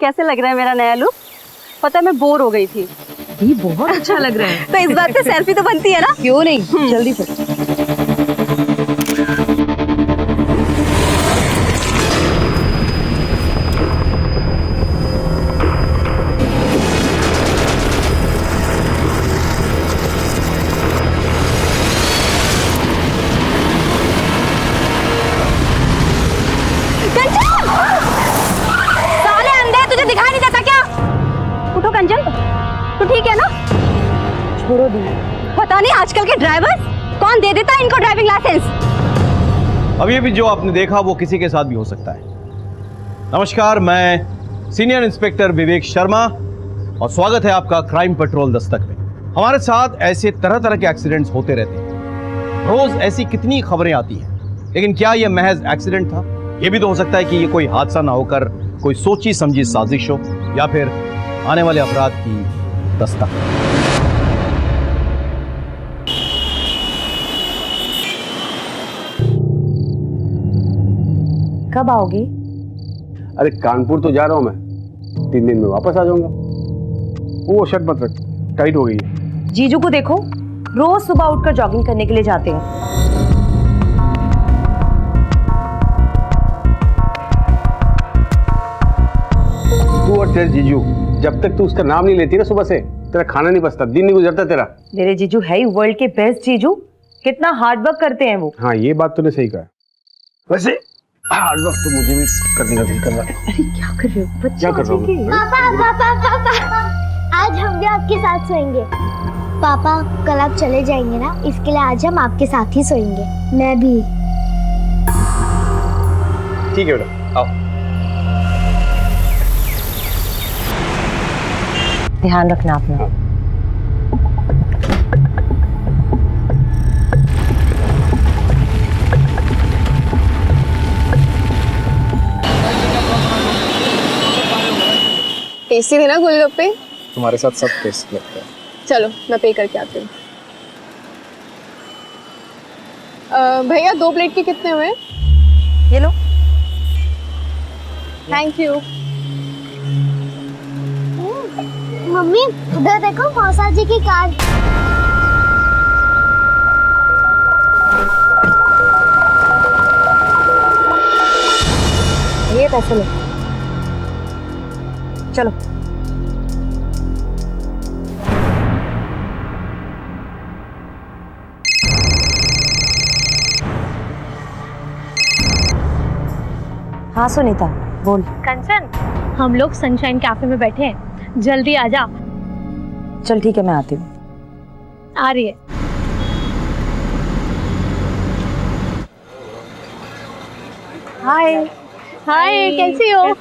कैसे लग रहा है मेरा नया लुक? पता है मैं बोर हो गई थी। ये बहुत अच्छा लग रहा है। तो इस बात पे सेल्फी तो बनती है ना? क्यों नहीं, जल्दी से। साले अंधे, तुझे दिखाई नहीं देता क्या? उठो कंचन, तू ठीक है ना? छोड़ो दी। पता नहीं आजकल के ड्राइवर कौन दे देता है इनको ड्राइविंग लाइसेंस। अब ये भी जो आपने देखा वो किसी के साथ भी हो सकता है। नमस्कार, मैं सीनियर इंस्पेक्टर विवेक शर्मा और स्वागत है आपका क्राइम पेट्रोल दस्तक में। हमारे साथ ऐसे तरह तरह के एक्सीडेंट्स होते रहते हैं। रोज ऐसी कितनी खबरें आती हैं, लेकिन क्या यह महज एक्सीडेंट था? यह भी तो हो सकता है कि ये कोई हादसा ना होकर कोई सोची समझी साजिश हो या फिर आने वाले अपराध की दस्तक। कब आओगे? अरे कानपुर तो जा रहा हूँ मैं, 3 दिन में वापस आ जाऊंगा। वो शर्ट मत रख, टाइट हो गई है। जीजू को देखो, रोज सुबह उठकर जॉगिंग करने के लिए जाते हैं। तू और तेरे जीजू, जब तक तू उसका नाम नहीं लेती ना सुबह से, तेरा खाना नहीं बचता, दिन नहीं गुजरता तेरा। मेरे जीजू है ही वर्ल्ड के बेस्ट जीजू। कितना हार्ड वर्क करते हैं वो। हाँ, ये बात तूने सही कहा। वैसे हार्ड वर्क तो मुझे भी करने का दिल कर रहा है। अरे क्या कर रहे हो? क्या कर रहा हूँ? पापा, आज हम भी आपके साथ सोएंगे। पापा, कल आप चले जाएंगे ना, इसके लिए आज हम आपके साथ ही सोएंगे। मैं भी। ठीक है बेटा, आओ। ध्यान रखना अपना। टेस्टी थे ना गोलगप्पे? तुम्हारे साथ सब टेस्ट लगता है। चलो मैं पे करके आती हूँ। भैया 2 प्लेट के कितने हुए? ये लो। Thank you. मम्मी, उधर देखो मौसा जी की कार। ये पैसे लो। चलो। हाँ सुनीता, बोल। कंचन, हम लोग सनशाइन कैफे में बैठे हैं, जल्दी आ जा। चल ठीक है, मैं आती हूँ। आ रही है। हाय। हाय, कैसी हो?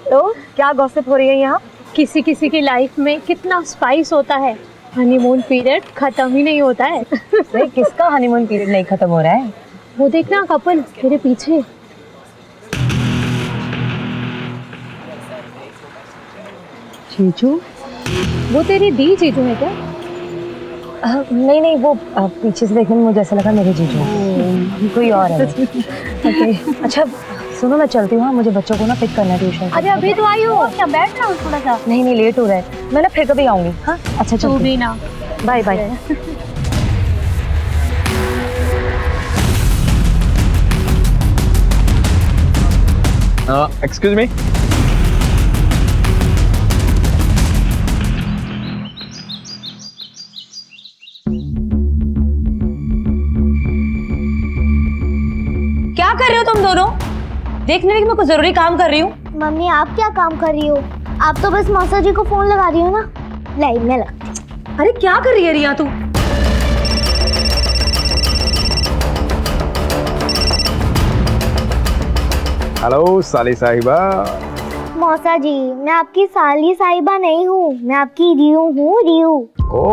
तो क्या गॉसिप हो रही है यहाँ? किसी किसी की लाइफ में कितना स्पाइस होता है, हनीमून पीरियड खत्म ही नहीं होता है। नहीं, किसका हनीमून पीरियड नहीं खत्म हो रहा है? वो देखना कपल मेरे पीछे। जीजू? वो तेरी दी जीजू है क्या? नहीं नहीं, वो पीछे से देखने में मुझे ऐसा लगा मेरे जीजू। कोई और है। ओके, अच्छा सुनो, मैं चलती हूँ। मुझे बच्चों को ना पिक करना है ट्यूशन। अरे अभी तो आई हो, क्या बैठ रहा हूँ थोड़ा सा। नहीं नहीं, लेट हो रहा है, मैं ना फिर कभी आऊंगी। हाँ अच्छा, तू भी ना। Bye bye. Excuse me. क्या कर रहे हो तुम दोनों? देखने लगी मैं कुछ जरूरी काम कर रही हूँ। मम्मी, आप क्या काम कर रही हो? आप तो बस मौसा जी को फोन लगा रही हो ना। लाइन में लग। अरे क्या कर रही है रिया तू? हेलो साली साहिबा। मौसा जी, मैं आपकी साली साहिबा नहीं हूँ, मैं आपकी रियू हूँ, रियू। ओ,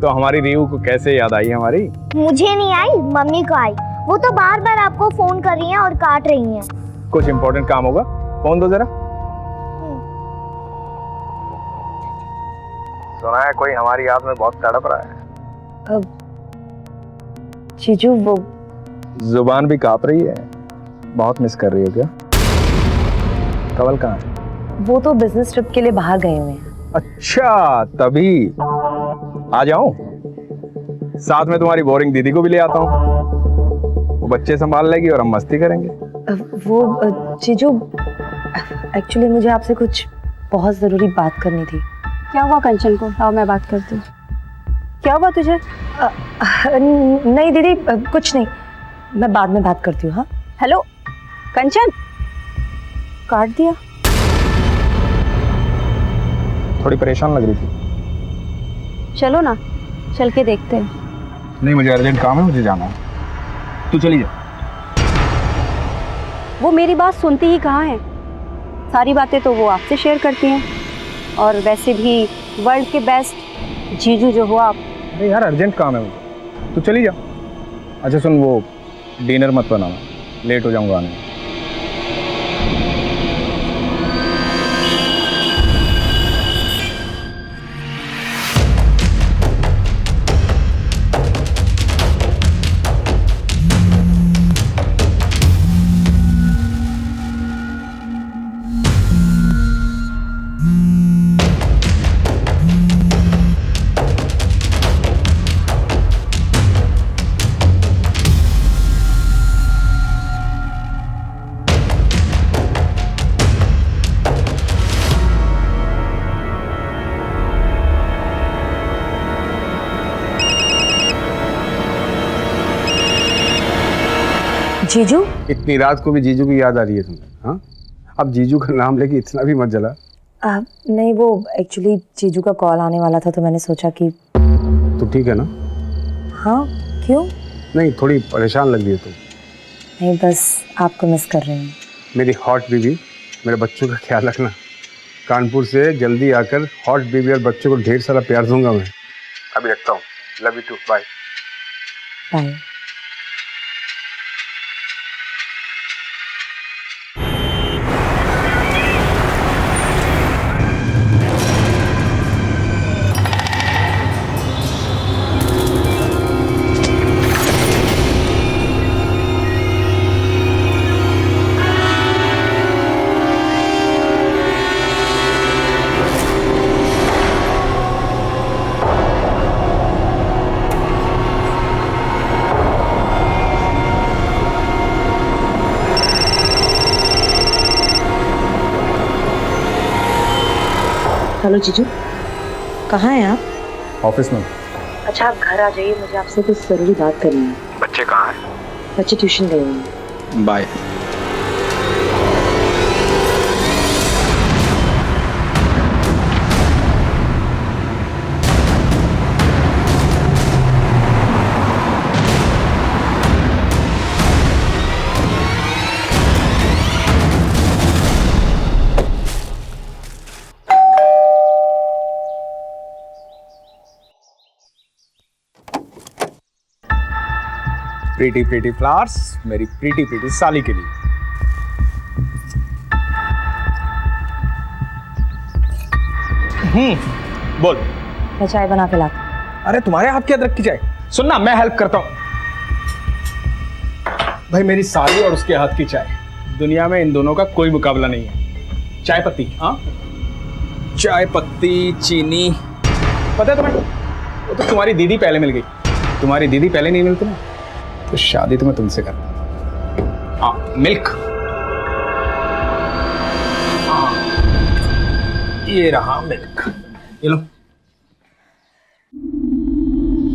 तो हमारी रियू को कैसे याद आई हमारी? मुझे नहीं आई, मम्मी को आई। वो तो बार बार आपको फोन कर रही हैं और काट रही हैं। कुछ इम्पोर्टेंट काम होगा, फोन दो जरा। सुना है कोई हमारी याद में बहुत तड़प रहा है। जीजू, वो जुबान भी कांप रही है। बहुत मिस कर रही हो क्या? कवल कहाँ है? वो तो बिजनेस ट्रिप के लिए बाहर गए हुए हैं। अच्छा तभी। आ जाऊं? साथ में तुम्हारी बोरिंग दीदी को भी ले आता हूँ, वो बच्चे संभाल लेगी और हम मस्ती करेंगे। जीजू, एक्चुअली मुझे आपसे कुछ बहुत ज़रूरी बात करनी थी। क्या हुआ कंचन को? आओ मैं बात करती हूँ। क्या हुआ तुझे? नहीं दीदी, कुछ नहीं, मैं बाद में बात करती हूँ। हाँ हेलो कंचन, काट दिया? थोड़ी परेशान लग रही थी। चलो ना, चल के देखते हैं। नहीं, मुझे अर्जेंट काम है, मुझे जाना है। तू चली जा। वो मेरी बात सुनती ही कहाँ है? सारी बातें तो वो आपसे शेयर करती हैं, और वैसे भी वर्ल्ड के बेस्ट जीजू जो हो आप। अरे यार अर्जेंट काम है मुझे, तू चली जा। अच्छा सुन, वो डिनर मत बनाना, लेट हो जाऊंगा आने में। जीजू, इतनी रात को भी जीजू की याद आ रही है तुम्हें? हाँ, अब जीजू का नाम लेके इतना भी मत जला। नहीं, वो एक्चुअली जीजू का कॉल आने वाला था तो मैंने सोचा कि। तो ठीक है ना? हाँ, क्यों? नहीं, थोड़ी परेशान लग रही है तुम। नहीं, बस आपको मिस कर रही हूँ। मेरी हॉट बीबी, मेरे बच्चों का ख्याल रखना। कानपुर से जल्दी आकर हॉट बीबी और बच्चों को ढेर सारा प्यार दूंगा मैं। अभी रखता हूँ। Love you too, bye bye. Hello जीजू, कहाँ हैं आप? ऑफिस में। अच्छा आप घर आ जाइए, मुझे आपसे कुछ ज़रूरी बात करनी है। बच्चे कहाँ हैं? बच्चे ट्यूशन गए हुए हैं। बाय। प्रीटी प्रीटी फ्लावर्स मेरी प्रीटी प्रीटी साली के लिए। बोल। मैं चाय बना के लाती। अरे तुम्हारे हाथ की अदरक की चाय? सुनना, मैं हेल्प करता हूँ। भाई मेरी साली और उसके हाथ की चाय, दुनिया में इन दोनों का कोई मुकाबला नहीं है। चाय पत्ती, हाँ चाय पत्ती, चीनी, पता है तुम्हें? वो तो तुम्हारी दीदी पहले मिल गई। तुम्हारी दीदी पहले नहीं मिलती ना, तो शादी तो मैं तुमसे करता। हाँ मिल्क, हाँ ये रहा मिल्क, ये लो।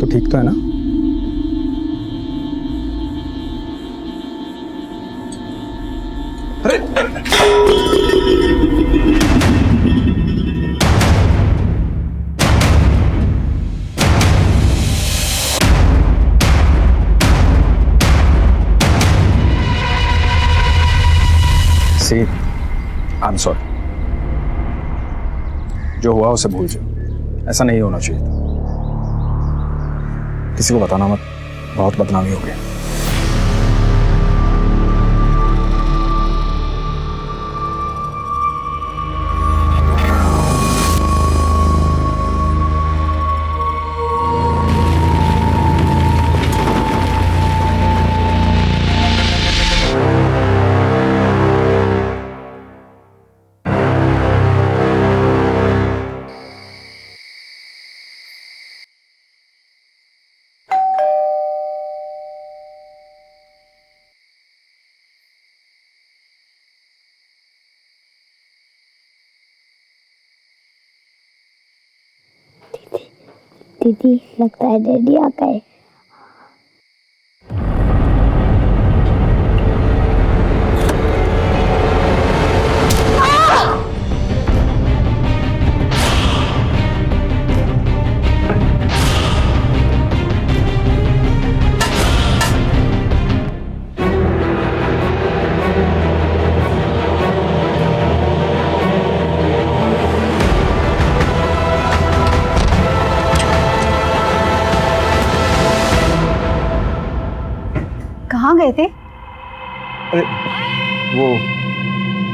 तो ठीक तो है ना? अरे आई एम सॉरी, जो हुआ उसे भूल जाओ, ऐसा नहीं होना चाहिए था। किसी को बताना मत, बहुत बदनामी हो गई। दीदी लगता है डैडी आ गए। कहाँ गए थे? अरे वो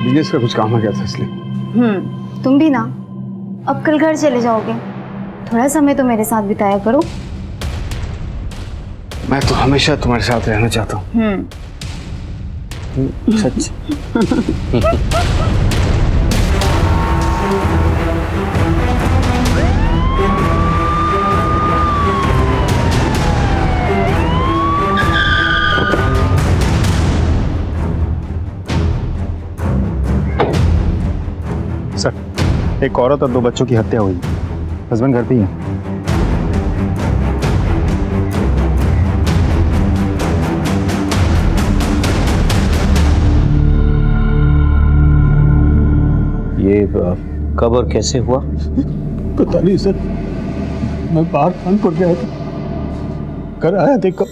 बिजनेस का कुछ काम आ गया था इसलिए। तुम भी ना, अब कल घर चले जाओगे, थोड़ा समय तो मेरे साथ बिताया करो। मैं तो हमेशा तुम्हारे साथ रहना चाहता हूँ। सच। सर, एक औरत और 2 बच्चों की हत्या हुई। हस्बैंड घर पे ही है। ये कब और कैसे हुआ? पता नहीं सर, मैं बाहर कानपुर गया था, घर आया थे कब।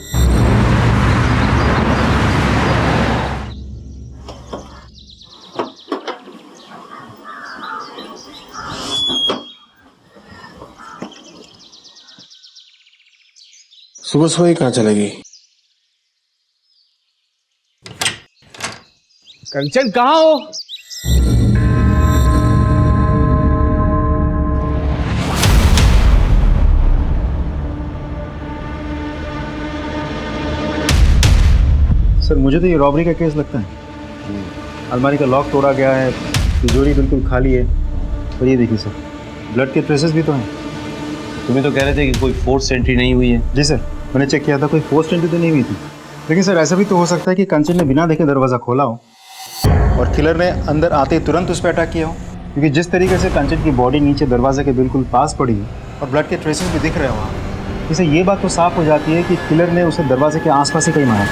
सुबह सुबह ही कहाँ चलेगी? कंचन कहाँ हो? सर, मुझे तो ये रॉबरी का केस लगता है। अलमारी का लॉक तोड़ा गया है, तिजोरी बिल्कुल खाली है। और ये देखिए सर, ब्लड के ट्रेसेस भी तो हैं। तुम्हें तो कह रहे थे कि कोई फोर्स एंट्री नहीं हुई है। जी सर, मैंने चेक किया था, कोई फोर्स एंट्री तो नहीं हुई थी। लेकिन सर, ऐसा भी तो हो सकता है कि कंचन ने बिना देखे दरवाज़ा खोला हो और किलर ने अंदर आते तुरंत उस पर अटैक किया हो। क्योंकि जिस तरीके से कंचन की बॉडी नीचे दरवाजे के बिल्कुल पास पड़ी है और ब्लड के ट्रेसेस भी दिख रहे हो, इससे ये बात तो साफ हो जाती है कि किलर ने उसे दरवाजे के आसपास ही कहीं मारा।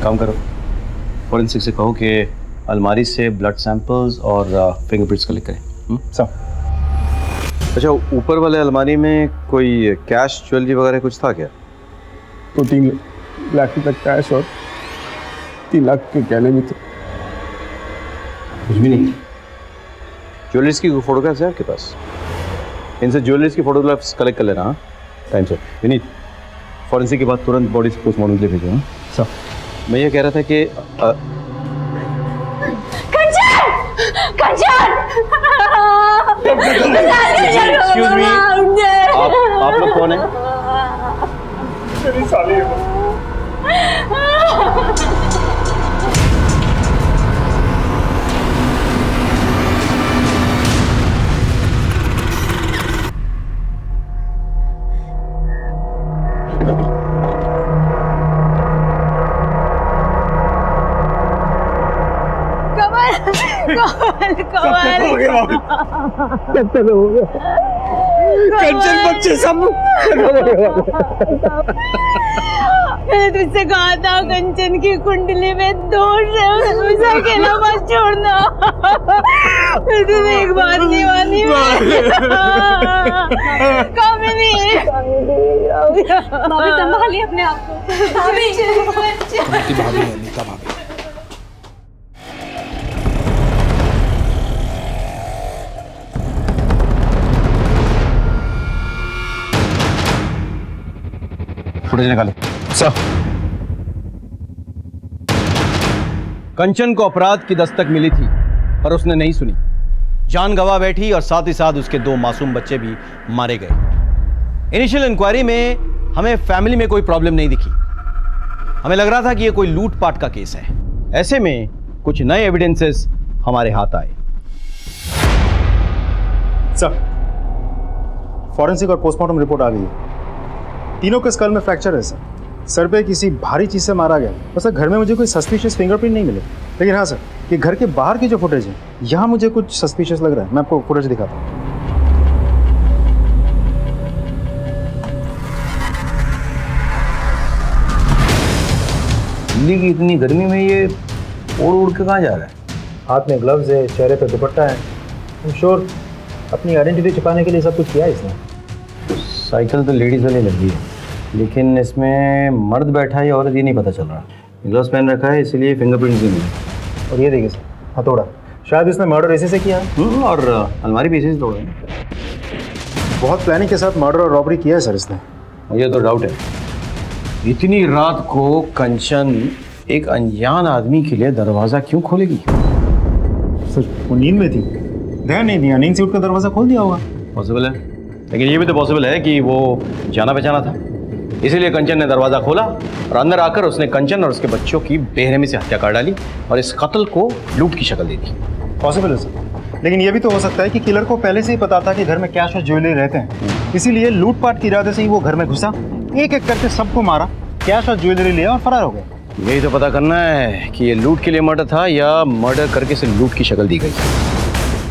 काम करो, फॉरेंसिक से कहो कि अलमारी से ब्लड सैंपल्स और फिंगरप्रिंट्स कलेक्ट करें। सर, अच्छा, ऊपर वाले अलमारी में कोई कैश ज्वेलरी वगैरह कुछ था क्या? तो 3 लाख रुपए कैश और 3 लाख के गहने भी थे। कुछ भी नहीं। ज्वेलरीज की फोटोग्राफ्स है आपके पास? इनसे ज्वेलरीज की फोटोग्राफ्स कलेक्ट कर लेना। हाँ, टाइम से। विनीत, फॉरेंसिक के बाद तुरंत बॉडी पोस्टमार्टम के लिए भेजो। हाँ सर। मैं ये कह रहा था कि एक्सक्यूज मी, आप लोग कौन हैं? कंचन बच्चे सब मैंने तुझसे कहा था कंचन की कुंडली में दोष है, उसे अकेला मत छोड़ना। मैं तुझे एक बात नहीं मानी। कामिनी, भाभी संभालिए अपने आप को। भाभी भाभी अनीता भाभी। फुटेज निकालो। सर, कंचन को अपराध की दस्तक मिली थी पर उसने नहीं सुनी, जान गंवा बैठी और साथ ही साथ उसके 2 मासूम बच्चे भी मारे गए। इनिशियल इंक्वायरी में हमें फैमिली में कोई प्रॉब्लम नहीं दिखी। हमें लग रहा था कि यह कोई लूटपाट का केस है। ऐसे में कुछ नए एविडेंसेस हमारे हाथ आए। सर, फॉरेंसिक और पोस्टमार्टम रिपोर्ट आ गई है। तीनों के स्कल में फ्रैक्चर है सर। सर पे किसी भारी चीज से मारा गया। और सर, घर में मुझे कोई सस्पिशियस फिंगरप्रिंट नहीं मिले। लेकिन हाँ सर, कि घर के बाहर की जो फुटेज है, यहाँ मुझे कुछ सस्पिशियस लग रहा है। मैं आपको फुटेज दिखाता हूँ। दिल्ली की इतनी गर्मी में ये उड़ उड़ के कहाँ जा रहा है? हाथ में ग्लव्स है, चेहरे पे दुपट्टा है। I'm sure अपनी आइडेंटिटी छिपाने के लिए सब कुछ किया है इसने। साइकिल तो लेडीज वाली लगी है, लेकिन इसमें मर्द बैठा है या औरत ये नहीं पता चल रहा। ग्लव्स पहन रखा है इसलिए फिंगरप्रिंट्स भी मिले। और ये देखिए सर, हथौड़ा, शायद इसने मर्डर इसी से किया है। और अलमारी भी इसी से तोड़ा है। बहुत प्लानिंग के साथ मर्डर और रॉबरी किया है सर इसने। मुझे तो डाउट है, इतनी रात को कंचन एक अनजान आदमी के लिए दरवाजा क्यों खोलेगी? सर वो नींद में थी, ध्यान नहीं दिया, नींद से उठकर दरवाजा खोल दिया होगा। पॉसिबल है, लेकिन ये भी तो पॉसिबल है कि वो जाना पहचाना था, इसीलिए कंचन ने दरवाजा खोला और अंदर आकर उसने कंचन और उसके बच्चों की बेरहमी से हत्या कर डाली और इस कत्ल को लूट की शक्ल दे दी। पॉसिबल है सर, लेकिन ये भी तो हो सकता है कि किलर को पहले से ही पता था कि घर में कैश और ज्वेलरी रहते हैं, इसीलिए लूटपाट के इरादे से ही वो घर में घुसा, एक एक करके सबको मारा, कैश और ज्वेलरी लिया और फरार हो गया। यही तो पता करना है कि ये लूट के लिए मर्डर था या मर्डर करके से लूट की शक्ल दी गई।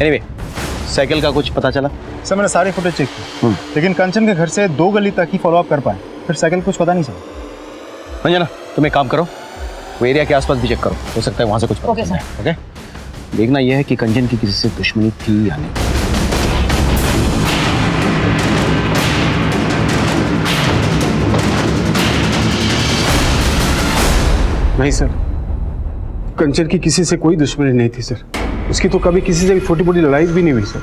एनीवे, साइकिल का कुछ पता चला? सर मैंने सारी फुटेज चेक की, लेकिन कंचन के घर से 2 गली तक ही फॉलोअप कर पाए, फिर साइकिल कुछ पता नहीं चला। अंजना, तुम एक काम करो, वो एरिया के आसपास भी चेक करो, हो सकता है वहाँ से कुछ पता चले। ओके, देखना यह है कि कंचन की किसी से दुश्मनी थी या नहीं। नहीं सर, कंचन की किसी से कोई दुश्मनी नहीं थी सर। उसकी तो कभी किसी से भी छोटी मोटी लड़ाई भी नहीं हुई सर।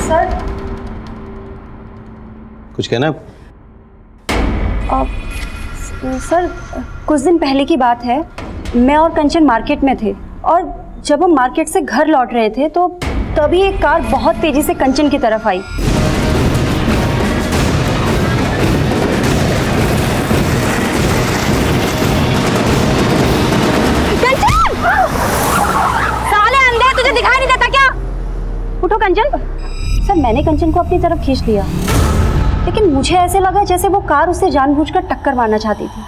सर कुछ कहना है? सर कुछ दिन पहले की बात है, मैं और कंचन मार्केट में थे और जब हम मार्केट से घर लौट रहे थे तो तभी एक कार बहुत तेजी से कंचन की तरफ आई। उठो कंचन। सर मैंने कंचन को अपनी तरफ खींच लिया, लेकिन मुझे ऐसे लगा जैसे वो कार उसे जानबूझकर टक्कर मारना चाहती थी।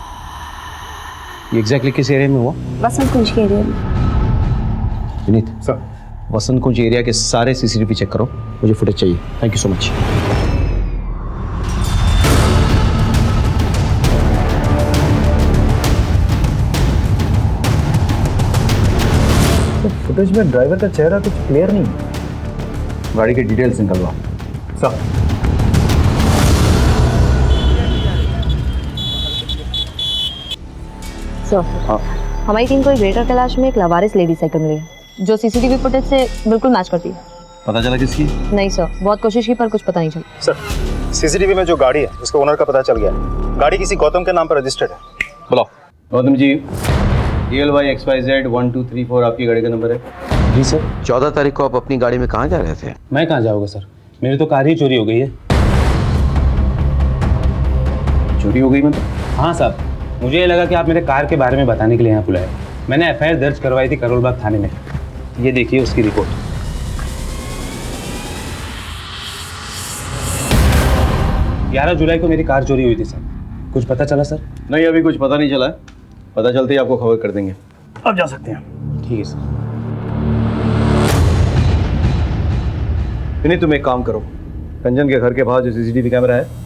ये एग्जैक्टली किस एरिया में हुआ? वसंत कुंज के एरिया में। विनीत सर, वसंत कुंज एरिया के सारे सीसीटीवी चेक करो, मुझे फुटेज चाहिए। Thank you so much. Footage में ड्राइवर का चेहरा कुछ क्लियर नहीं है। गाड़ी की डिटेल्स निकलवाओ। सर सर, हमारी टीम को एक ग्रेटर कैलाश में एक लवारिस लेडी साइकिल मिली है जो सीसीटीवी फुटेज से बिल्कुल मैच करती है। पता चला किसकी? नहीं सर, बहुत कोशिश की पर कुछ पता नहीं चला। सर सीसीटीवी में जो गाड़ी है उसके ओनर का पता चल गया है। गाड़ी किसी गौतम के नाम पर रजिस्टर्ड है। बुलाओ। गौतम जी, DLY XYZ 1234 आपकी गाड़ी का नंबर है? जी सर। 14 तारीख को आप अपनी गाड़ी में कहाँ जा रहे थे? मैं कहाँ जाऊँगा सर, मेरी तो कार ही चोरी हो गई है। चोरी हो गई मतलब? हाँ साहब, मुझे ये लगा कि आप मेरे कार के बारे में बताने के लिए यहाँ बुलाए। मैंने FIR दर्ज करवाई थी करोलबाग थाने में। ये देखिए उसकी रिपोर्ट। 11 जुलाई को मेरी कार चोरी हुई थी सर। कुछ पता चला सर? नहीं, अभी कुछ पता नहीं चला है, पता चलते ही आपको खबर कर देंगे। अब जा सकते हैं। ठीक है सर। नहीं, तुम एक काम करो, कंचन के घर के बाहर जो CCTV कैमरा है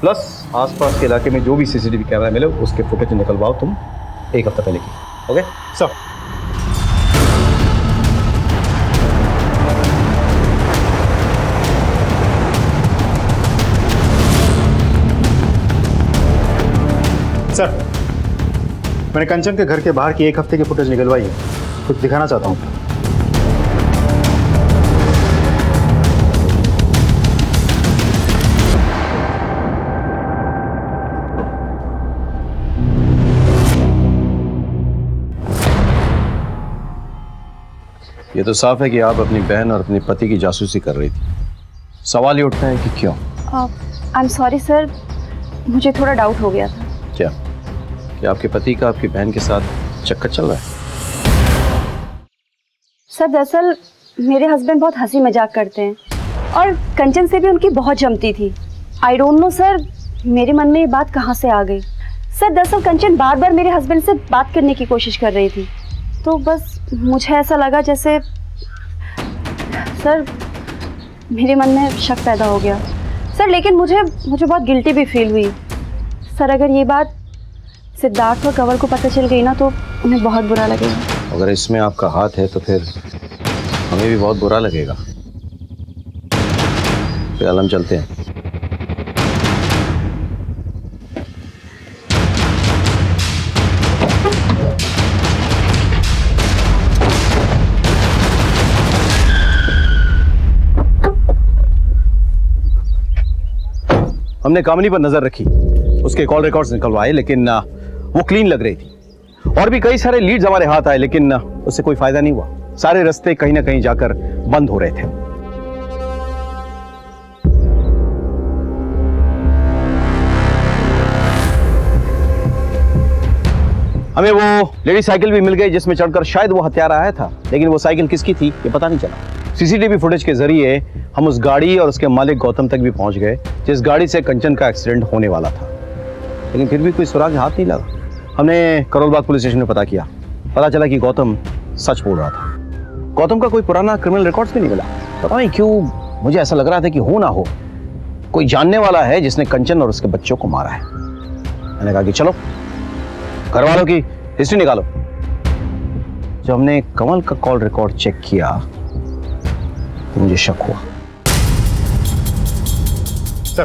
प्लस आसपास के इलाके में जो भी CCTV कैमरा मिले उसके फुटेज निकलवाओ तुम 1 हफ्ता पहले की। Okay sir. सर मैंने कंचन के घर के बाहर की 1 हफ्ते की फुटेज निकलवाई है, कुछ दिखाना चाहता हूँ। ये तो साफ है कि आप अपनी बहन और अपने पति की जासूसी कर रही थी। सवाल ये उठता है कि क्यों? आई एम सॉरी सर, मुझे थोड़ा डाउट हो गया था। क्या कि आपके पति का आपकी बहन के साथ चक्कर चल रहा है? सर दरअसल मेरे हस्बैंड बहुत हंसी मजाक करते हैं और कंचन से भी उनकी बहुत जमती थी। आई डोंट नो सर, मेरे मन में ये बात कहाँ से आ गई। सर दरअसल कंचन बार बार मेरे हस्बैंड से बात करने की कोशिश कर रही थी, तो बस मुझे ऐसा लगा जैसे सर मेरे मन में शक पैदा हो गया सर। लेकिन मुझे बहुत गिल्टी भी फील हुई सर अगर ये बात सिद्धार्थ और कंवल को पता चल गई ना तो उन्हें बहुत बुरा लगेगा। अगर इसमें आपका हाथ है तो फिर हमें भी बहुत बुरा लगेगा। फिलहाल हम चलते हैं। हमने कामिनी पर नजर रखी, उसके कॉल रिकॉर्ड्स निकलवाए, लेकिन वो क्लीन लग रही थी। और भी कई सारे लीड्स हमारे हाथ आए, लेकिन उससे कोई फायदा नहीं हुआ। सारे रास्ते कहीं ना कहीं जाकर बंद हो रहे थे। हमें वो लेडी साइकिल भी मिल गई जिसमें चढ़कर शायद वो हत्यारा आया था, लेकिन वो साइकिल किसकी थी ये पता नहीं चला। सीसीटीवी फुटेज के जरिए हम उस गाड़ी और उसके मालिक गौतम तक भी पहुंच गए जिस गाड़ी से कंचन का एक्सीडेंट होने वाला था, लेकिन फिर भी कोई सुराग हाथ नहीं लगा। हमने करोलबाग पुलिस स्टेशन में पता किया, पता चला कि गौतम सच बोल रहा था। गौतम का कोई पुराना क्रिमिनल रिकॉर्ड्स भी नहीं मिला। पता नहीं क्यों मुझे ऐसा लग रहा था कि हो ना हो कोई जानने वाला है जिसने कंचन और उसके बच्चों को मारा है। मैंने कहा कि चलो घर वालों की हिस्ट्री निकालो। जब हमने कमल का कॉल रिकॉर्ड चेक किया तो मुझे शक हुआ। सर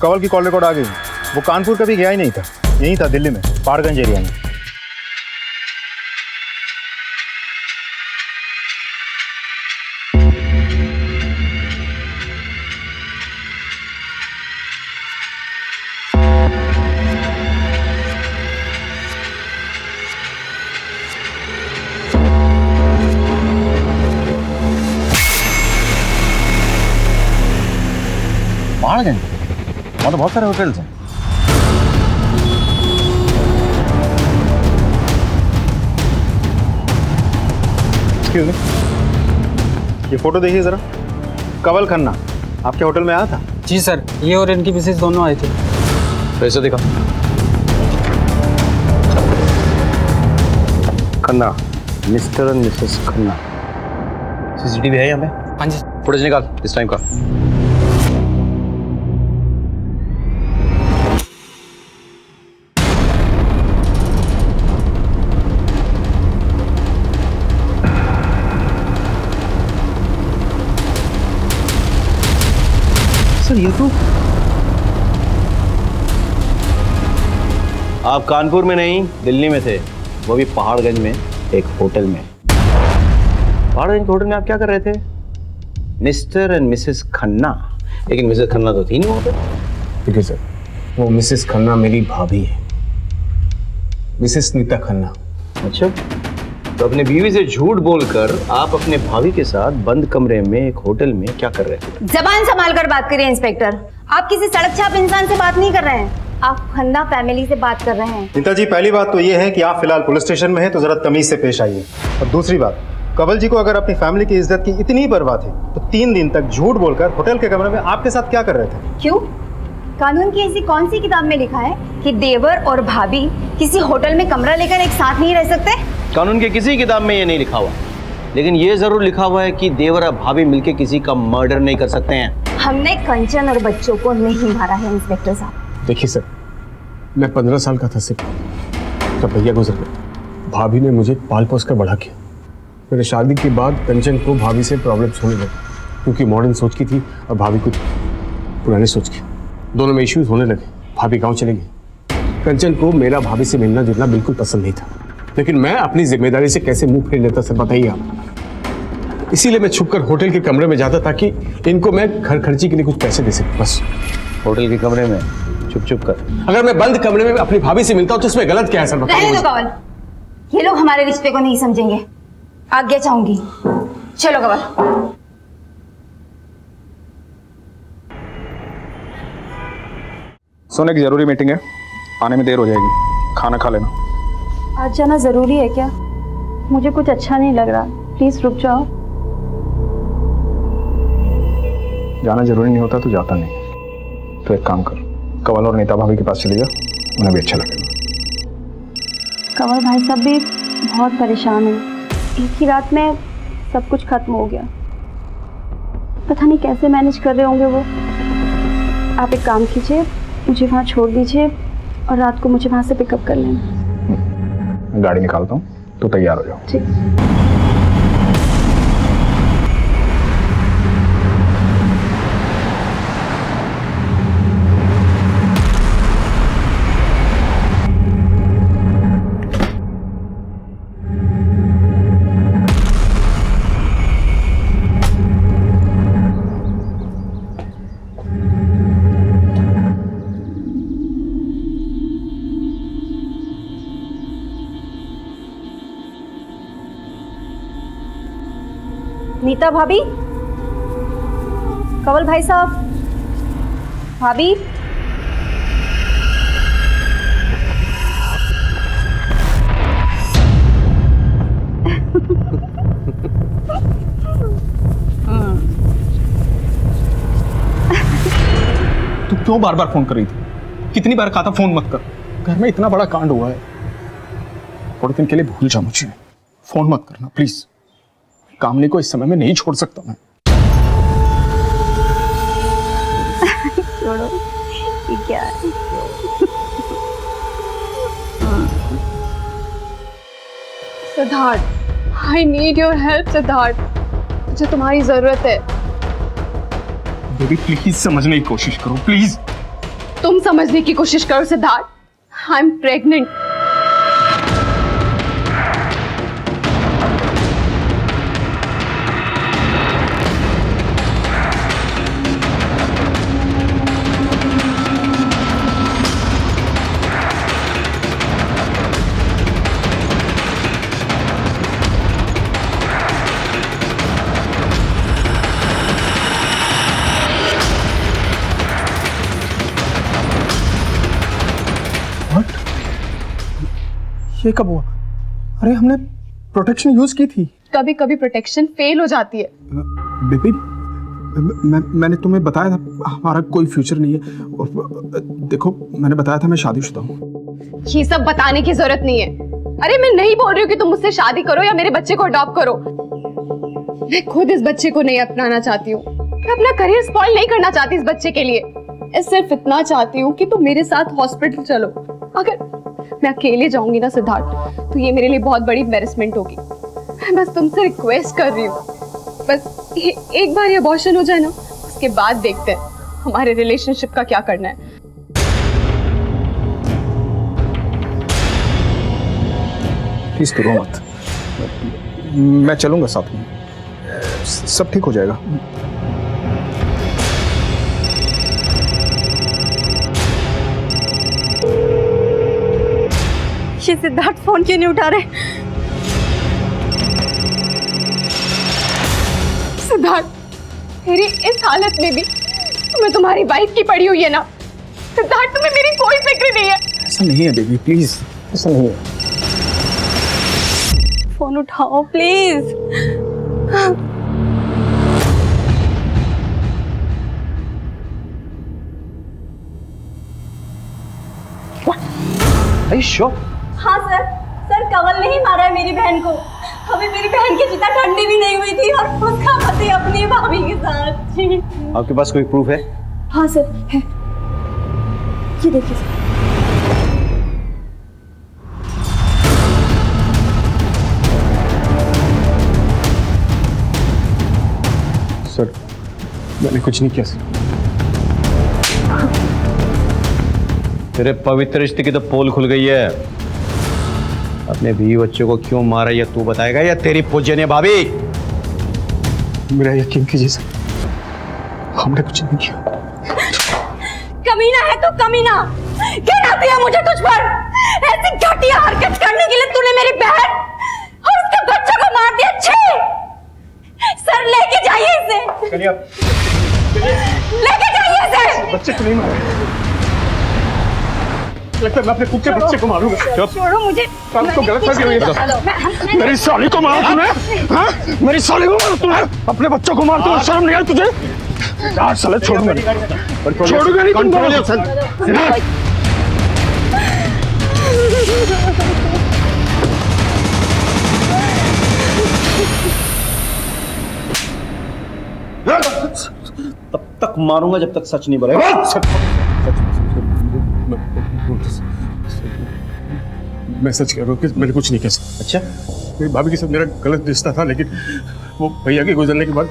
कंवल की कॉल रिकॉर्ड आ गई। वो कानपुर कभी गया ही नहीं था, यही था दिल्ली में, पहाड़गंज एरिया में। पहाड़गंज वहाँ तो बहुत सारे होटल्स हैं। एक्सक्यूज मी, ये फोटो देखिए जरा। कंवल खन्ना आपके होटल में आया था? जी सर, ये और इनकी मिसेज दोनों आए थे। पैसे दिखा। Khanna, mister and Mrs Khanna. CCTV है यहाँ पे? हाँ जी। फुटेज निकाल इस टाइम का। सर ये तो आप कानपुर में नहीं दिल्ली में थे, वो भी पहाड़गंज में एक होटल में। पहाड़गंज के होटल में आप क्या कर रहे थे? Mister and Mrs Khanna. लेकिन मिसेस खन्ना तो थी नहीं वहाँ पे। देखिए सर, वो मिसेस खन्ना मेरी भाभी है, मिसेस नीता खन्ना। अच्छा, तो अपने बीवी से झूठ बोलकर आप अपने भाभी के साथ बंद कमरे में एक होटल में क्या कर रहे थे? जबान संभाल कर बात करिए इंस्पेक्टर। आप किसी सड़क छाप इंसान से बात नहीं कर रहे हैं, आप खन्ना फैमिली से बात कर रहे हैं। नीता जी, पहली बात तो ये है कि आप फिलहाल पुलिस स्टेशन में हैं तो जरा तमीज से पेश आइए। और दूसरी बात, कंवल जी को अगर अपनी फैमिली की इज्जत की इतनी परवाह थी तो 3 दिन तक झूठ बोलकर होटल के कमरे में आपके साथ क्या कर रहे थे? क्यों? कानून की ऐसी कौन सी किताब में लिखा है कि देवर और भाभी किसी होटल में कमरा लेकर एक साथ नहीं रह सकते? कानून के किसी किताब में ये नहीं लिखा हुआ, लेकिन ये जरूर लिखा हुआ है कि देवर और भाभी मिलकर किसी का मर्डर नहीं कर सकते हैं। हमने कंचन और बच्चों को नहीं मारा है इंस्पेक्टर साहब। देखिए सर, मैं 15 साल का था सिर्फ जब भैया गुजर गए। भाभी ने मुझे पाल पोस कर बड़ा किया। मेरे शादी के बाद कंचन को भाभी से प्रॉब्लम्स होने लगे, क्योंकि मॉडर्न सोच की थी और भाभी कुछ पुरानी सोच की। दोनों में इश्यूज होने लगे। भाभी गांव चले गई। कंचन को मेरा भाभी से मिलना जुलना बिल्कुल पसंद नहीं था, लेकिन मैं अपनी जिम्मेदारी से कैसे मुंह फेर लेता सर बताइए आप। इसीलिए मैं छुपकर होटल के कमरे में जाता ताकि इनको मैं घर खर्ची के लिए कुछ पैसे दे सकूं, बस। होटल के कमरे में चुप कर? अगर मैं बंद कमरे में अपनी भाभी से मिलता हूं तो इसमें गलत क्या है सर बताइए? रहने दो कंवल, ये लोग हमारे रिश्ते को नहीं समझेंगे। आज्ञा चाहूंगी, चलो कंवल। सोने की जरूरी मीटिंग है, आने में देर हो जाएगी, खाना खा लेना। आज जाना जरूरी है क्या? मुझे कुछ अच्छा नहीं लग रहा, प्लीज रुक जाओ। जाना जरूरी नहीं होता तो जाता नहीं। तो एक काम कर, कंवल और नीता भाभी के पास चली जा, उन्हें भी अच्छा लगेगा। कंवल भाई साहब भी बहुत परेशान हैं। एक ही रात में सब कुछ खत्म हो गया। पता नहीं कैसे मैनेज कर रहे होंगे वो। आप एक काम कीजिए, मुझे वहाँ छोड़ दीजिए, और रात को मुझे वहाँ से पिकअप कर लेना। गाड़ी निकालता हूँ, तो तैयार हो जाओ। ठीक। नीता भाभी, कंवल भाई साहब, भाभी। तू क्यों बार बार फोन कर रही थी? कितनी बार कहा था फोन मत कर? घर में इतना बड़ा कांड हुआ है, थोड़े दिन के लिए भूल जा मुझे। फोन मत करना प्लीज। कामनी को इस समय में नहीं छोड़ सकता मैं। छोड़ो, ये क्या है? Siddharth, I need your help Siddharth, मुझे तुम्हारी जरूरत है। बेबी प्लीज समझने की कोशिश करो प्लीज। तुम समझने की कोशिश करो सिद्धार्थ, आई एम प्रेग्नेंट। ये कब हुआ? अरे हमने प्रोटेक्शन यूज की थी। कभी कभी प्रोटेक्शन फेल हो जाती है। बेबी मैंने तुम्हें बताया था हमारा कोई फ्यूचर नहीं है। और देखो मैंने बताया था मैं शादीशुदा हूँ। ये सब बताने की जरूरत नहीं है। अरे मैं नहीं बोल रही हूँ कि तुम मुझसे शादी करो या मेरे बच्चे को अडॉप्ट करो। मैं खुद इस बच्चे को नहीं अपनाना चाहती हूँ। मैं अपना करियर स्पॉइल नहीं करना चाहती इस बच्चे के लिए। मैं सिर्फ इतना चाहती हूँ कि तुम मेरे साथ हॉस्पिटल चलो। अगर मैं अकेले जाऊंगी ना सिद्धार्थ, तो ये मेरे लिए बहुत बड़ी एम्बैरेसमेंट होगी। मैं बस तुमसे रिक्वेस्ट कर रही हूँ, बस एक बार ये अबॉर्शन हो जाए ना, उसके बाद देखते हैं हमारे रिलेशनशिप का क्या करना है। प्लीज तो रो मत, मैं चलूंगा साथ में, सब ठीक हो जाएगा। ये सिद्धार्थ फोन क्यों नहीं उठा रहे? सिद्धार्थ, मेरी इस हालत में भी तुम्हें तुम्हारी वाइफ की पड़ी हुई है ना? सिद्धार्थ, तुम्हें मेरी कोई फिक्र नहीं है? ऐसा नहीं है बेबी, प्लीज ऐसा नहीं है। फोन उठाओ प्लीज। हाँ सर, कंवल ने ही मारा है मेरी बहन को। अभी मेरी बहन की चिता ठंडी भी नहीं हुई थी और उसका पति अपनी भाभी के साथ। आपके पास कोई प्रूफ है? हाँ सर है, ये देखिए सर। मैंने कुछ नहीं किया सर। तेरे पवित्र रिश्ते की तो पोल खुल गई है। अपने बीवी बच्चों को क्यों मारा ये तू बताएगा या तेरी पूजनीय भाभी? मेरा यकीन कीजिए सर, हमने कुछ नहीं किया। कमीना है तो कमीना, गिराती है मुझे तुझ पर। ऐसी घटिया हरकत करने के लिए तूने मेरी बहन और उसके बच्चे को मार दिया। छे सर, लेके जाइए इसे, लेके जाइए इसे। बच्चे को नहीं मारा, लगता है मैं अपने खुद के बच्चे को मारूंगा। छोड़ो मुझे, तो गलत फहमी हुई है। मेरी साली को मारा तूने? हाँ? मेरी साली को मारा तूने? अपने बच्चों को मार, तू शर्म नहीं आई तुझे? यार साले छोड़ूंगा नहीं, छोड़ूंगा नहीं तुमको। तब तक मारूंगा जब तक सच नहीं बोलेगा। मैं सच कह रहा हूँ कि मैंने कुछ नहीं किया सर। अच्छा, मेरी भाभी के साथ मेरा गलत रिश्ता था, लेकिन वो भैया के गुजरने के बाद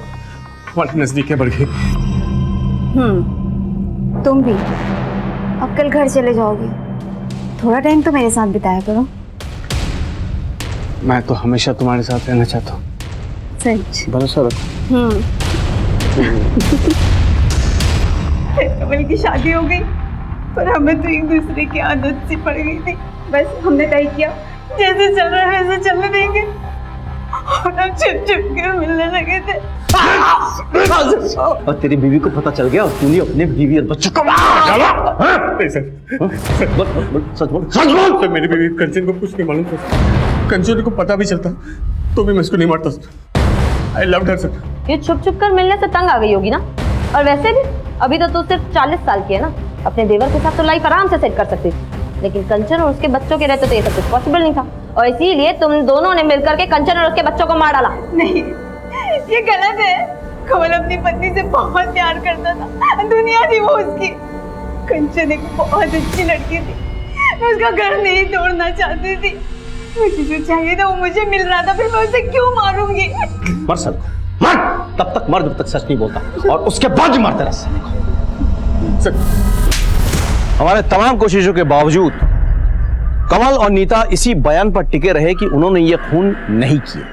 हमारी नजदीकें बढ़ गई। तुम भी अब कल घर चले जाओगे, थोड़ा टाइम तो मेरे साथ बिताया करो। मैं तो हमेशा तुम्हारे साथ रहना चाहता हूँ। सच? भरोसा रखो। कमल की शादी हो गई पर हमें तो एक दूसरे की आदत सी पड़ गई थी। बस हमने तय किया जैसे चल रहा है वैसे चलने देंगे और हम छुप छुप के मिलने लगे थे। और तेरी बीवी को पता चल गया और तूने अपने बीवी और बच्चों को नहीं सर, सच बोल। सर मेरी बीवी कंचन को कुछ नहीं मालूम था। कंचन को पता भी चलता तो भी मैं इसको नहीं मारता sir. I loved her sir. ये छुप छुप कर मिलने से तंग आ गई होगी ना। और वैसे भी अभी तो तू सिर्फ 40 साल की है ना, अपने देवर के साथ तो लाइफ आराम से सेट कर सकती थी, लेकिन कंचन और उसके बच्चों के रहते तो ये सब कुछ पॉसिबल नहीं था, और इसीलिए तुम दोनों ने मिलकर के कंचन और उसके बच्चों को मार डाला। नहीं, ये गलत है। कमल अपनी पत्नी से बहुत प्यार करता था, दुनिया थी वो उसकी। कंचन एक बहुत अच्छी लड़की थी, मैं उसका घर नहीं तोड़ना चाहती थी। मुझे जो चाहिए था वो मुझे मिल रहा था, फिर मैं उसे क्यों मारूंगी? मर सर, मर, तब तक मर जब तक सच नहीं बोलता, और उसके बाद ही मारते रह। हमारे तमाम कोशिशों के बावजूद कमल और नीता इसी बयान पर टिके रहे कि उन्होंने ये खून नहीं किए।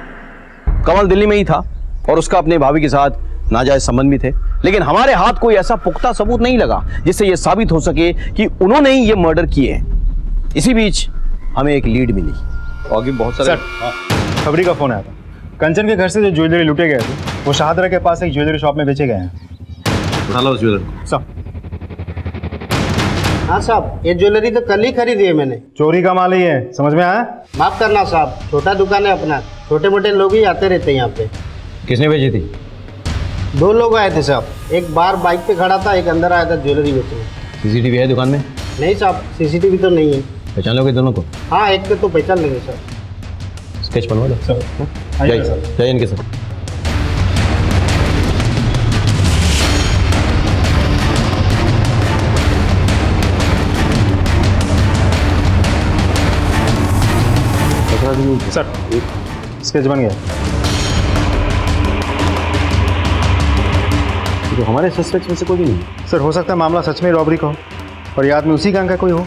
कमल दिल्ली में ही था और उसका अपने भाभी के साथ नाजायज संबंध भी थे, लेकिन हमारे हाथ कोई ऐसा पुख्ता सबूत नहीं लगा जिससे यह साबित हो सके कि उन्होंने ही ये मर्डर किए हैं। इसी बीच हमें एक लीड मिली। आगे बहुत सारे खबरी का फोन आया था। कंचन के घर से जो ज्वेलरी लूटे गए थे वो शाहदरा के पास एक ज्वेलरी शॉप में बेचे गए हैं। उठा लो उस ज्वेलरी को। सब हाँ साहब, ये ज्वेलरी तो कल ही खरीदी है मैंने। चोरी का माल ही है, समझ में आया? माफ करना साहब, छोटा दुकान है अपना, छोटे मोटे लोग ही आते रहते हैं यहाँ पे। किसने भेजी थी? 2 लोग आए थे साहब, एक बाहर बाइक पे खड़ा था, एक अंदर आया था ज्वेलरी बेचने। सीसीटीवी है दुकान में? नहीं साहब, सीसीटीवी तो नहीं है। पहचान लोगे दोनों को? हाँ, एक को तो पहचान लेंगे सर। स्केच बनवा दो। जाइए इनके साथ। सर स्केच बन गया। तो हमारे सस्पेक्ट में से कोई भी नहीं। सर हो सकता है मामला सच में रॉबरी का हो और ये आदमी उसी गैंग का कोई हो।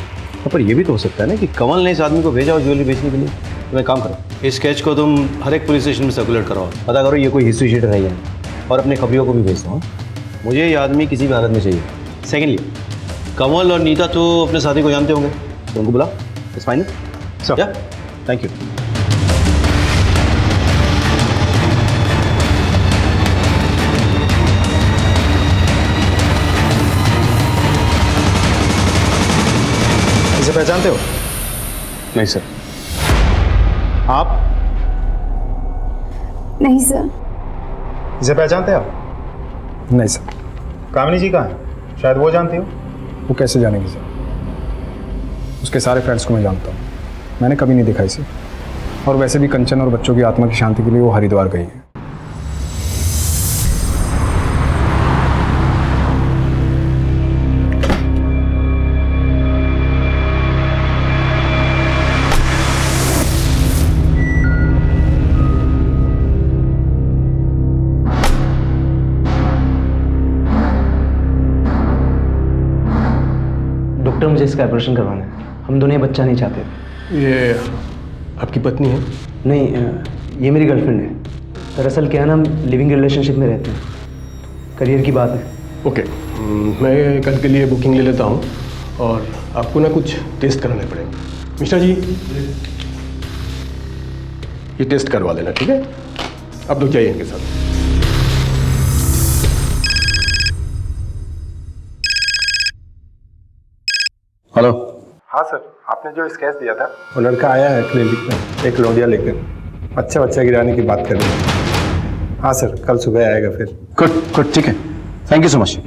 पर ये भी तो हो सकता है ना कि कमल ने इस आदमी को भेजा हो ज्वेलरी बेचने के लिए। तो एक काम करो, इस स्केच को तुम हर एक पुलिस स्टेशन में सर्कुलेट कराओ, पता करो ये कोई हिस्ट्री शीटर है या नहीं, और अपने खबरियों को भी भेज दो। मुझे ये आदमी किसी भी हालत में चाहिए। सेकेंडली, कमल और नीता तो अपने साथी को जानते होंगे, तो उनको बुला। It's fine sir. या थैंक यू। इसे पहचानते हो? नहीं सर। आप? नहीं सर। इसे पहचानते हो आप? नहीं सर। कामिनी जी कहाँ है? शायद वो जानती हो। वो कैसे जानेगी सर? उसके सारे फ्रेंड्स को मैं जानता हूँ, मैंने कभी नहीं देखा इसे। और वैसे भी कंचन और बच्चों की आत्मा की शांति के लिए वो हरिद्वार गई है। डॉक्टर, मुझे इसका ऑपरेशन करवाना है। हम दोनों बच्चा नहीं चाहते। ये आपकी पत्नी है? नहीं, ये मेरी गर्लफ्रेंड है। दरअसल क्या है ना, हम लिविंग रिलेशनशिप में रहते हैं, करियर की बात है। ओके, मैं कल के लिए बुकिंग ले लेता हूँ और आपको ना कुछ टेस्ट कराने पड़ेंगे। मिश्रा जी, ये टेस्ट करवा लेना, ठीक है? आप लोग जाइए इनके साथ। हेलो। हाँ सर, आपने जो स्केच दिया था वो लड़का आया है क्लिनिक में, एक लौंडिया लेकर बच्चा गिराने की बात कर रहे हैं। हाँ सर, कल सुबह आएगा फिर। गुड गुड, ठीक है, थैंक यू सो मच।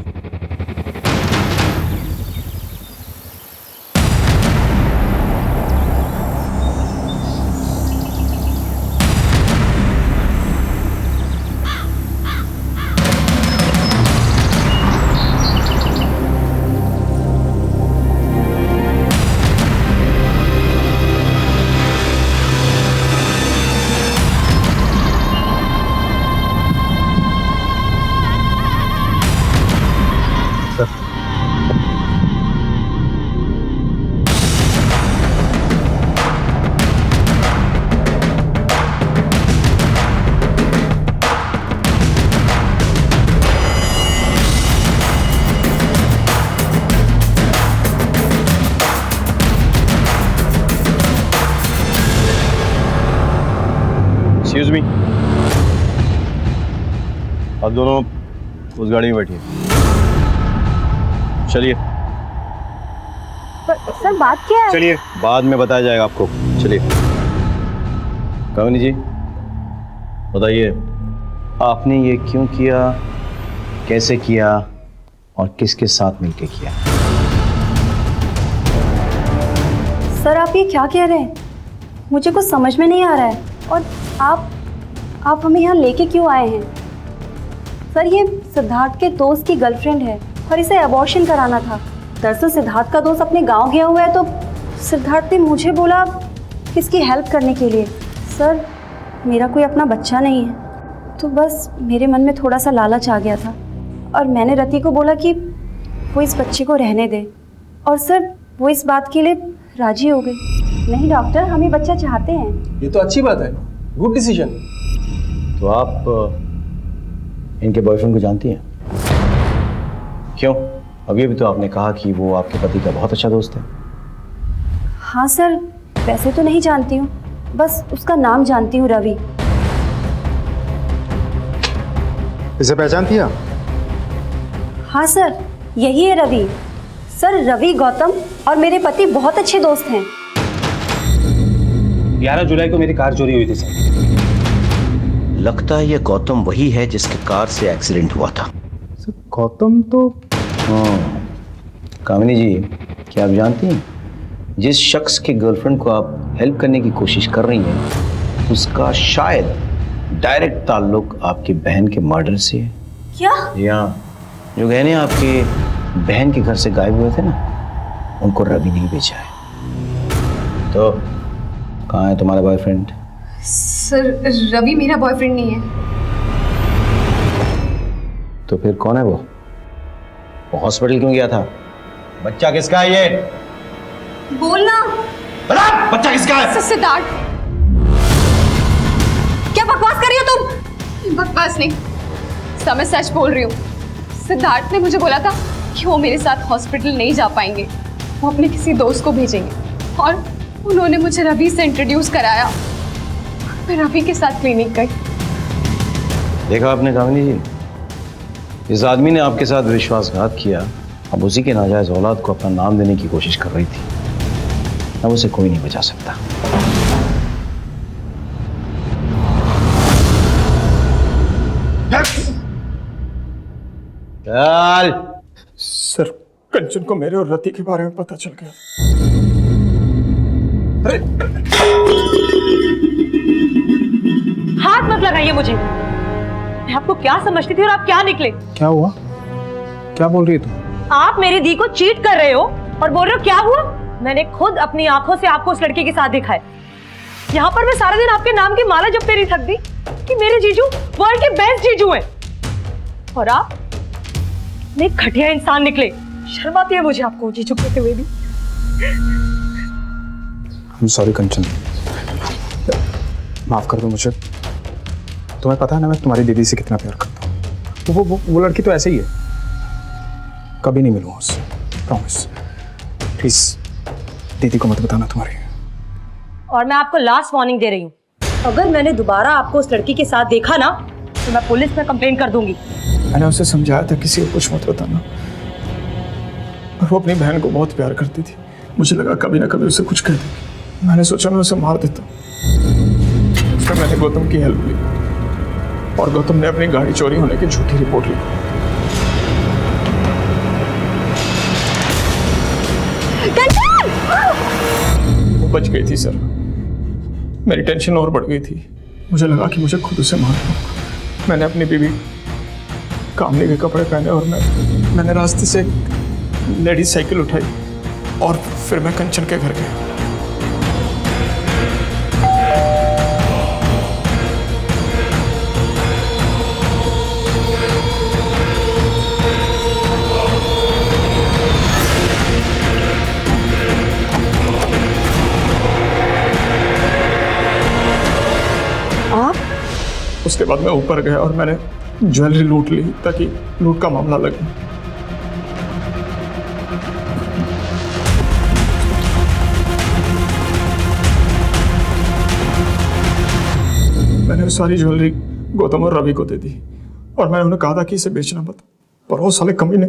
आप दोनों उस गाड़ी में बैठिए। चलिए। सर बात क्या है? चलिए, बाद में बताया जाएगा आपको। चलिए। कामिनी जी, बताइए, आपने ये क्यों किया, कैसे किया और किसके साथ मिलके किया? सर आप ये क्या कह रहे हैं? मुझे कुछ समझ में नहीं आ रहा है। और आप हमें यहाँ लेके क्यों आए हैं? सर ये सिद्धार्थ के दोस्त की गर्लफ्रेंड है और इसे अबॉर्शन कराना था। दरअसल सिद्धार्थ का दोस्त अपने गांव गया हुआ है तो सिद्धार्थ ने मुझे बोला कि इसकी हेल्प करने के लिए। सर मेरा कोई अपना बच्चा नहीं है तो बस मेरे मन में थोड़ा सा लालच आ गया था और मैंने रति को बोला कि वो इस बच्चे को रहने दे और सर वो इस बात के लिए राजी हो गई। नहीं डॉक्टर, हम ये बच्चा चाहते हैं। ये तो अच्छी बात है, गुड डिसीजन। तो आप इनके बॉयफ्रेंड को जानती हैं? क्यों? अभी भी तो आपने कहा कि वो आपके पति का बहुत अच्छा दोस्त है। हाँ सर, वैसे तो नहीं जानती हूँ, बस उसका नाम जानती हूँ, रवि। इसे पहचानती है? हाँ सर, यही है रवि। सर रवि गौतम और मेरे पति बहुत अच्छे दोस्त हैं। 11 जुलाई को मेरी कार चोरी हुई थी सर। लगता है ये गौतम वही है जिसके कार से एक्सीडेंट हुआ था। सर गौतम तो कामिनी जी, क्या आप जानती हैं जिस शख्स के गर्लफ्रेंड को आप हेल्प करने की कोशिश कर रही हैं उसका शायद डायरेक्ट ताल्लुक आपकी बहन के मर्डर से है। क्या? या जो गहने आपके बहन के घर से गायब हुए थे ना, उनको रवि ने बेचा है। तो कहाँ है तुम्हारा बॉयफ्रेंड? सर रवि मेरा बॉयफ्रेंड नहीं है। तो फिर कौन है वो हॉस्पिटल क्यों गया था? बच्चा किसका है ये? बोलना। बता, बच्चा किसका है? सिद्धार्थ। क्या बकवास कर रही हो तुम? बकवास नहीं, मैं सच बोल रही हूँ। सिद्धार्थ ने मुझे बोला था कि वो मेरे साथ हॉस्पिटल नहीं जा पाएंगे, वो अपने किसी दोस्त को भेजेंगे और उन्होंने मुझे रवि से इंट्रोड्यूस कराया। मैं रवि के साथ क्लिनिक गई। देखा आपने कामिनी जी, इस आदमी ने आपके साथ विश्वासघात किया। अब उसी के नाजायज औलाद को अपना नाम देने की कोशिश कर रही थी। अब उसे कोई नहीं बचा सकता। चल। सर कंचन को मेरे और रति के बारे में पता चल गया। अरे हाथ मत लगाइए मुझे। मैं आपको क्या समझती थी और आप क्या निकले? क्या हुआ? क्या बोल रही है तू? आप मेरी दी को चीट कर रहे हो और बोल रहे हो क्या हुआ? मैंने खुद अपनी आंखों से आपको उस लड़के के साथ देखा है। यहाँ पर मैं सारा दिन आपके नाम की माला जपते नहीं थकती कि मेरे जीजू वर्ल्ड के बेस्ट जीजू हैं और आप एक घटिया इंसान निकले। शर्म आती है मुझे आपको जीजू कहते हुए भी। सॉरी कंचन, माफ कर दो मुझे। तुम्हें पता है ना मैं तुम्हारी दीदी से कितना प्यार करता हूँ। तो वो लड़की तो ऐसे ही है, कभी नहीं मिलूंगा उससे, प्रॉमिस। प्लीज दीदी को मत बताना तुम्हारी। और मैं आपको लास्ट वार्निंग दे रही हूँ, अगर मैंने दोबारा आपको उस लड़की के साथ देखा ना तो मैं पुलिस में कंप्लेन कर दूंगी। मैंने उसे समझाया था किसी को कुछ मत बताना, और वो अपनी बहन को बहुत प्यार करती थी। मुझे लगा कभी ना कभी उसे कुछ कह देगी। मैंने सोचा मैं उसे मार देता हूँ। फिर मैंने गौतम की हेल्प ली और गौतम ने अपनी गाड़ी चोरी होने की झूठी रिपोर्ट लिखी। वो बच गई थी सर। मेरी टेंशन और बढ़ गई थी। मुझे लगा कि मुझे खुद उसे मारना होगा। मैंने अपनी बीवी कामनी के कपड़े पहने और मैंने रास्ते से लेडीज साइकिल उठाई और फिर मैं कंचन के घर गया। उसके बाद मैं ऊपर गया और मैंने ज्वेलरी लूट ली ताकि लूट का मामला लगे। मैंने सारी ज्वेलरी गौतम और रवि को दे दी और मैंने उन्हें कहा था कि इसे बेचना मत, पर वो साले कमीने।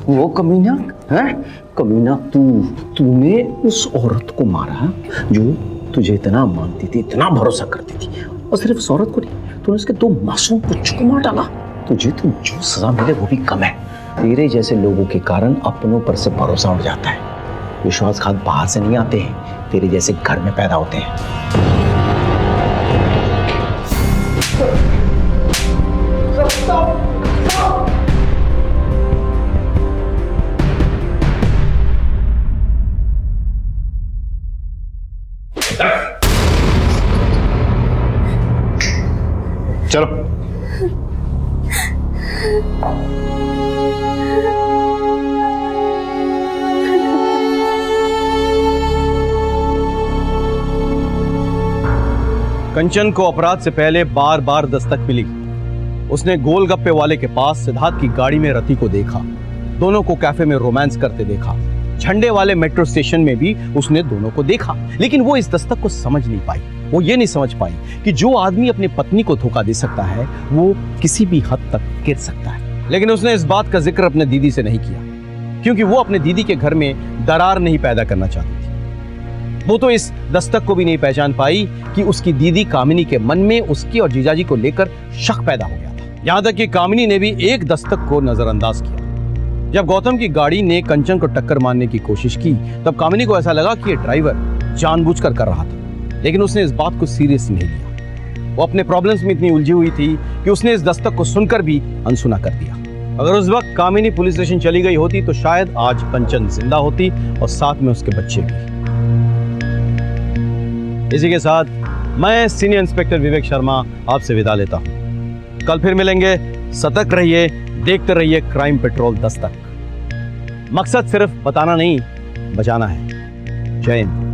वो कमीना है? कमीना तूने उस औरत को मारा जो तुझे इतना मानती थी, इतना भरोसा करती थी, और सिर्फ उस औरत को नहीं, तूने उसके 2 मासूम बच्चों को मार डाला। तुझे तो जो सजा मिले वो भी कम है। तेरे जैसे लोगों के कारण अपनों पर से भरोसा उठ जाता है। विश्वासघात बाहर से नहीं आते हैं, तेरे जैसे घर में पैदा होते हैं। चलो। कंचन को अपराध से पहले बार बार दस्तक मिली। उसने गोलगप्पे वाले के पास सिद्धार्थ की गाड़ी में रति को देखा, दोनों को कैफे में रोमांस करते देखा, झंडे वाले मेट्रो स्टेशन में भी उसने दोनों को देखा। लेकिन वो इस दस्तक को समझ नहीं पाई। वो ये नहीं समझ पाई कि जो आदमी अपनी पत्नी को धोखा दे सकता है वो किसी भी हद तक गिर सकता है। लेकिन उसने इस बात का जिक्र अपने दीदी से नहीं किया, क्योंकि वो अपने दीदी के घर में दरार नहीं पैदा करना चाहती थी। वो तो इस दस्तक को भी नहीं पहचान पाई कि उसकी दीदी कामिनी के मन में उसकी और जीजाजी को लेकर शक पैदा हो गया था। यहां तक कि कामिनी ने भी एक दस्तक को नजरअंदाज किया। जब गौतम की गाड़ी ने कंचन को टक्कर मारने की कोशिश की तब कामिनी को ऐसा लगा कि ये ड्राइवर जानबूझकर कर रहा था, लेकिन उसने इस बात को सीरियस नहीं लिया। वो अपने प्रॉब्लम्स में इतनी उलझी हुई थी कि उसने इस दस्तक को सुनकर भी अनसुना कर दिया। अगर उस वक्त कामिनी पुलिस स्टेशन चली गई होती तो शायद आज कंचन जिंदा होती और साथ में उसके बच्चे भी। इसी के साथ मैं सीनियर इंस्पेक्टर विवेक शर्मा आपसे विदा लेता हूं। कल फिर मिलेंगे। सतर्क रहिए, देखते रहिए क्राइम पेट्रोल दस्तक। मकसद सिर्फ बताना नहीं, बचाना है। जय हिंद।